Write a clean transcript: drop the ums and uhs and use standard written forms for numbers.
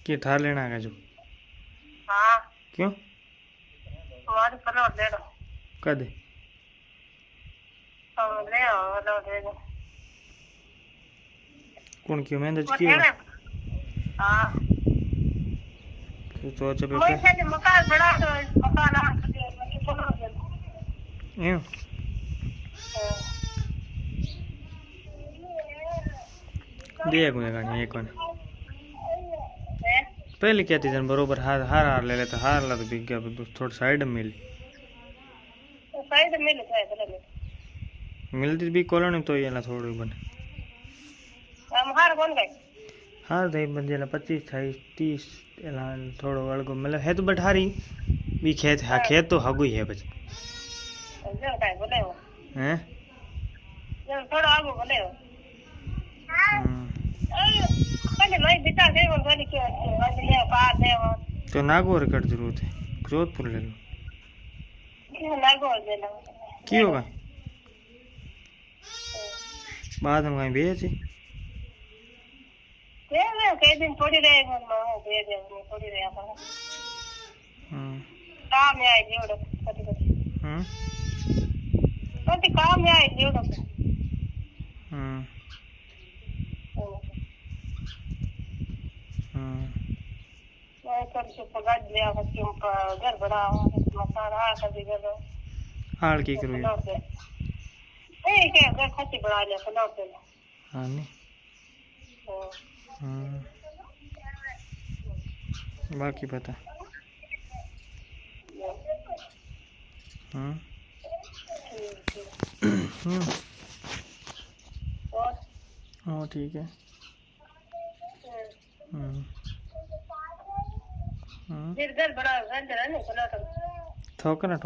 कि थार लेना है जो? हाँ क्यों? तुम्हारी प्लॉट ले लो। कद? तुम ले आओ प्लॉट ले लो। कौन क्यों मैं वो क्यों? ठेले। हाँ तो अच्छा मैं पेपर से मकान बना दो मकान आ के प्लॉट ले लो। यूं दिया को गाड़ी एक वन पहले क्या थी जन बरोबर हार हार हार ले लेता हार ला तो बिक गया थोड़ा साइड में मिली तो साइड में ले जाए चलो मिलती भी कॉलोनी तो ये ला थोड़ी बने हम हार कौन गए हार दे बंदे ला 25 28 30 एला थोड़ो अलगो मतलब है तो बठारी भी खेत हा खेत तो हगु ही है बस जब काय बोले हो हैं जब थोड़ा आगो बोले हो हम्म, पहले मैं बिता गई वो गाड़ी के आज ले पार दे वो तो नागौर कर जरूरत है जोधपुर ले लो ये लागो दे लो की होगा बाद में कहीं भेज ये कई दिन थोड़ी रहे मैं दे दे थोड़ी रहे अपन काम में आई जोड़ कभी कभी काम में आई जोड़ मैं कर के पगार लिया बच्चों का घर बड़ा मकान आ कभी घर हाल की करो लौट दे ए क्या घर खाती बड़ा लिया तो लौट दे हाँ नहीं बाकी पता और हाँ ठीक है फिर घर बड़ा घर है ना तो लौट ठोकर ना